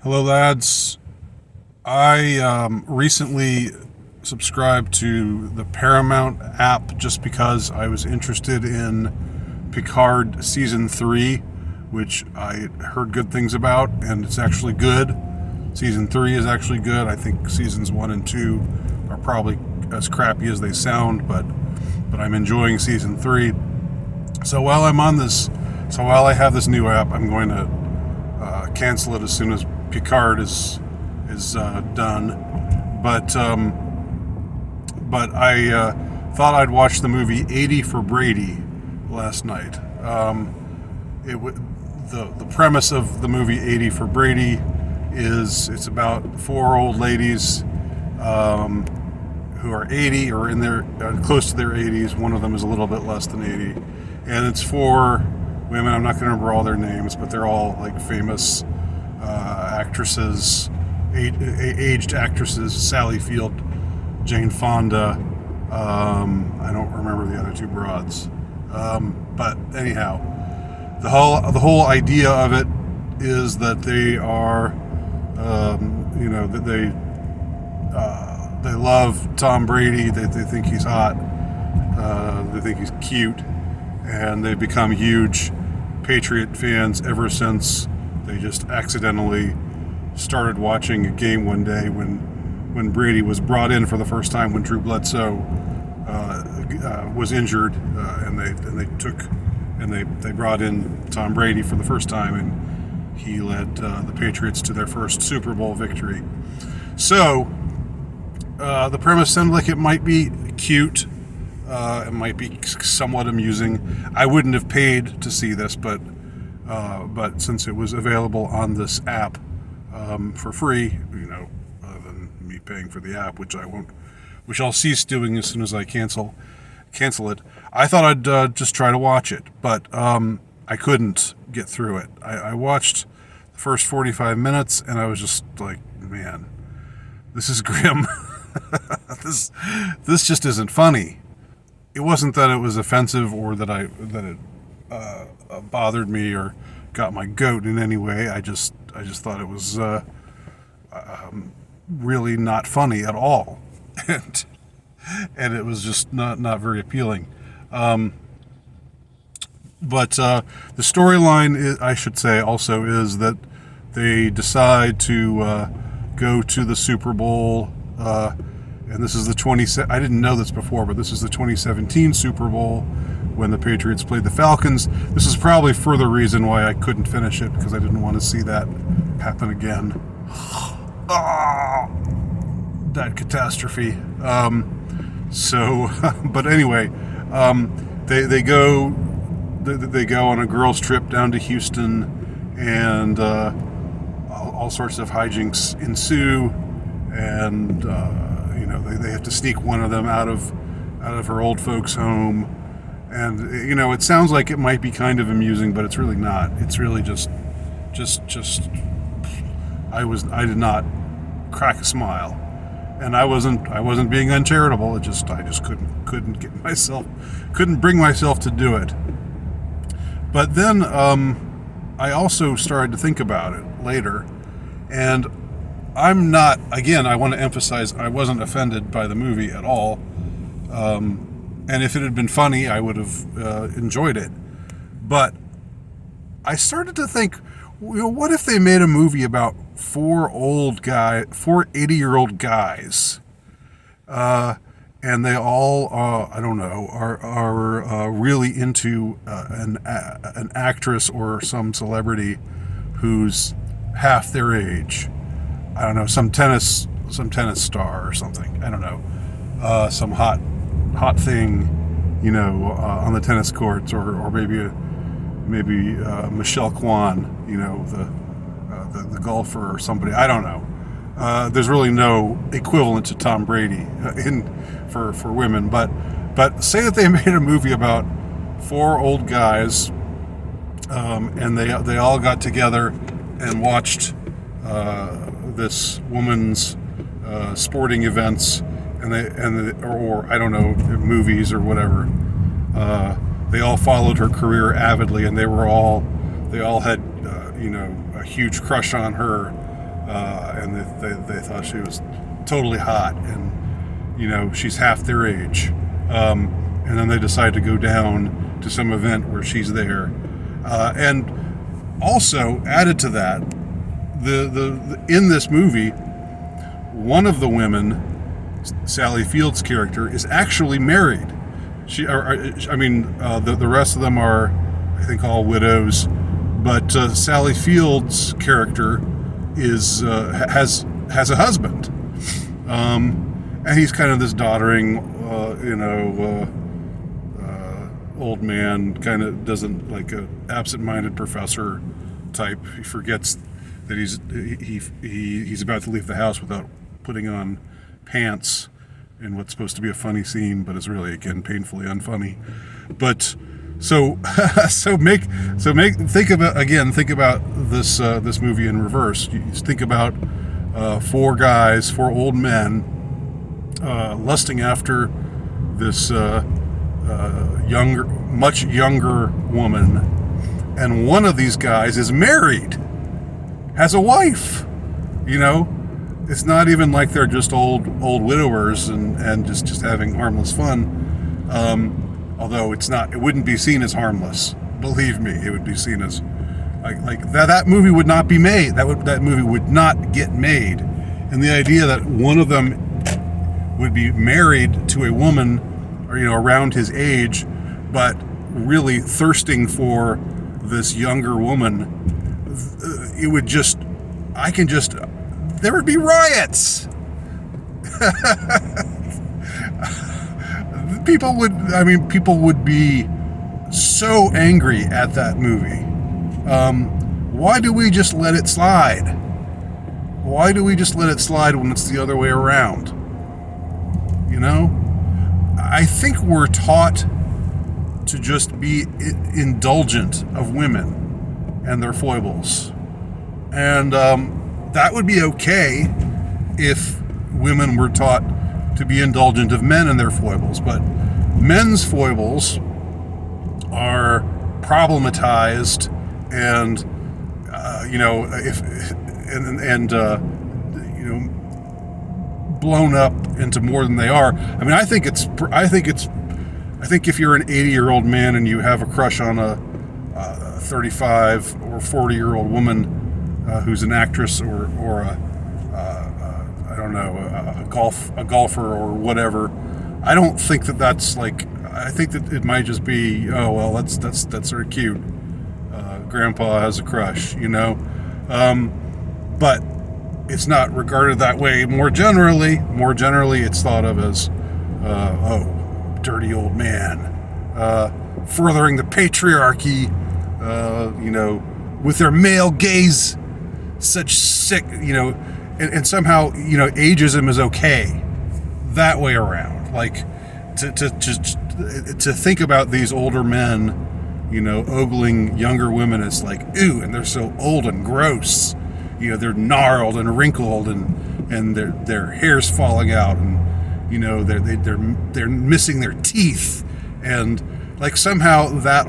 Hello, lads. I recently subscribed to the Paramount app just because I was interested in Picard Season 3, which I heard good things about, and it's actually good. Season 3 is actually good. I think Seasons 1 and 2 are probably as crappy as they sound, but I'm enjoying Season 3. So while I have this new app, I'm going to cancel it as soon as Picard is done. But I thought I'd watch the movie 80 for Brady last night. The premise of the movie 80 for Brady is it's about four old ladies who are 80 or in their close to their 80s. One of them is a little bit less than 80, and it's four women. I'm not going to remember all their names, but they're all like famous actresses, aged actresses. Sally Field, Jane Fonda. I don't remember the other two broads. But anyhow, the whole idea of it is that they are, that they love Tom Brady. They think he's hot. They think he's cute, and they become huge Patriot fans ever since they just accidentally started watching a game one day when Brady was brought in for the first time when Drew Bledsoe was injured, and they brought in Tom Brady for the first time, and he led the Patriots to their first Super Bowl victory. So the premise sounded like it might be cute. It might be somewhat amusing. I wouldn't have paid to see this, but since it was available on this app for free, other than me paying for the app, which I'll cease doing as soon as I cancel it. I thought I'd just try to watch it, but I couldn't get through it. I watched the first 45 minutes, and I was just like, man, this is grim. This just isn't funny. It wasn't that it was offensive or that it bothered me or got my goat in any way. I just thought it was really not funny at all, and it was just not very appealing. But the storyline, I should say, also is that they decide to go to the Super Bowl. And this is the I didn't know this before, but this is the 2017 Super Bowl when the Patriots played the Falcons. This is probably further reason why I couldn't finish it, because I didn't want to see that happen again. That catastrophe. But anyway, they go on a girls' trip down to Houston, and all sorts of hijinks ensue, and they have to sneak one of them out of her old folks' home, and it sounds like it might be kind of amusing, but it's really not. It's really just I did not crack a smile, and I wasn't being uncharitable. I just couldn't bring myself to do it. But then I also started to think about it later, and I'm not, again, I want to emphasize, I wasn't offended by the movie at all. And if it had been funny, I would have enjoyed it. But I started to think, what if they made a movie about four 80-year-old guys, and they all, I don't know, are really into an actress or some celebrity who's half their age. I don't know, some tennis star or something. I don't know, some hot thing, on the tennis courts, or maybe Michelle Kwan, the golfer or somebody. I don't know. There's really no equivalent to Tom Brady for women, but say that they made a movie about four old guys, and they all got together and watched this woman's sporting events, or I don't know, movies or whatever. They all followed her career avidly, and they all had a huge crush on her, and they thought she was totally hot, and she's half their age. And then they decide to go down to some event where she's there. And also added to that, the in this movie, one of the women, Sally Field's character, is actually married. The rest of them are, I think, all widows. But Sally Field's character has a husband, and he's kind of this doddering, old man, kind of doesn't like a absent-minded professor type. He forgets that he's about to leave the house without putting on pants in what's supposed to be a funny scene, but is really, again, painfully unfunny. But think about this movie in reverse. You think about four old men lusting after this much younger woman, and one of these guys is married, has a wife. It's not even like they're just old widowers and just having harmless fun. Although it wouldn't be seen as harmless. Believe me, it would be seen as like that movie would not be made. That movie would not get made. And the idea that one of them would be married to a woman, or around his age, but really thirsting for this younger woman, there would be riots. People would be so angry at that movie. Why do we just let it slide? Why do we just let it slide when it's the other way around? I think we're taught to just be indulgent of women and their foibles. And that would be okay if women were taught to be indulgent of men and their foibles. But men's foibles are problematized and, blown up into more than they are. I think if you're an 80-year-old man and you have a crush on a 35 or 40-year-old woman who's an actress or a golfer or whatever, I don't think that's like. I think that it might just be, oh well, that's sort of cute. Grandpa has a crush, but it's not regarded that way. More generally, it's thought of as, dirty old man, furthering the patriarchy, with their male gaze, such sick, and somehow, ageism is okay that way around. Like to think about these older men, ogling younger women as like, ooh, and they're so old and gross. They're gnarled and wrinkled and their hair's falling out, and they're missing their teeth, and like somehow that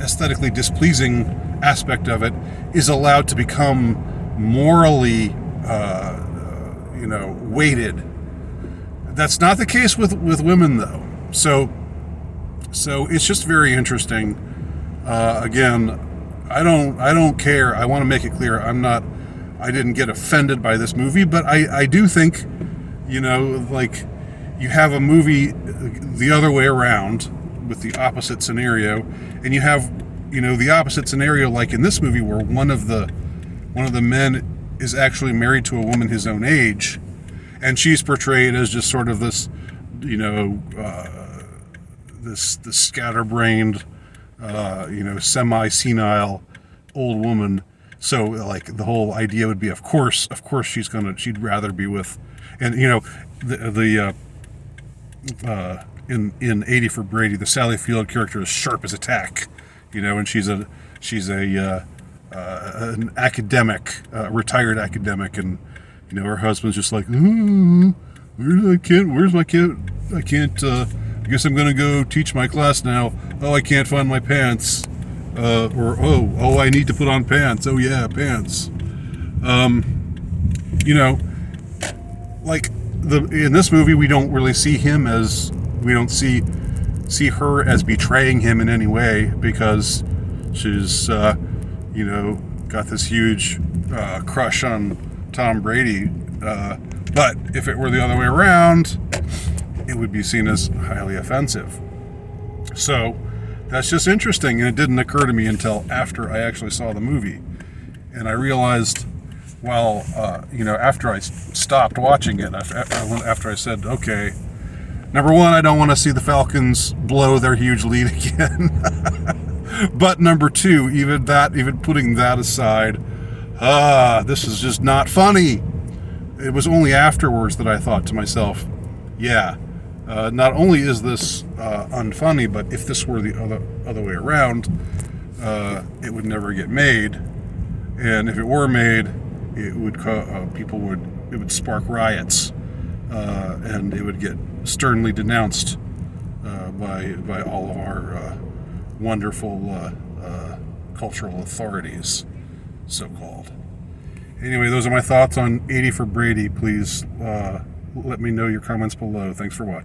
aesthetically displeasing aspect of it is allowed to become morally weighted. That's not the case with women, though. So it's just very interesting. Again, I don't care. I want to make it clear I didn't get offended by this movie, but I do think, like you have a movie the other way around with the opposite scenario, and you have, the opposite scenario like in this movie where one of the men is actually married to a woman his own age, and she's portrayed as just sort of this, this scatterbrained, semi-senile old woman. So like the whole idea would be, of course she'd rather be with, and in 80 for Brady, the Sally Field character is sharp as a tack, and she's an academic, retired academic, and her husband's just like, where's my kid? I can't. I guess I'm gonna go teach my class now. Oh, I can't find my pants. I need to put on pants. Oh yeah, pants. You know, like in this movie, we don't really see him as we don't see her as betraying him in any way, because she's got this huge crush on Tom Brady. But if it were the other way around, it would be seen as highly offensive. So that's just interesting, and it didn't occur to me until after I actually saw the movie, and I realized, well, after I stopped watching it, after I said, okay, number one, I don't want to see the Falcons blow their huge lead again. But number two, even putting that aside, this is just not funny. It was only afterwards that I thought to myself, yeah, not only is this unfunny, but if this were the other way around, it would never get made. And if it were made, it would it would spark riots, and it would get sternly denounced by all of our wonderful cultural authorities, so-called. Anyway, those are my thoughts on 80 for Brady. Please let me know your comments below. Thanks for watching.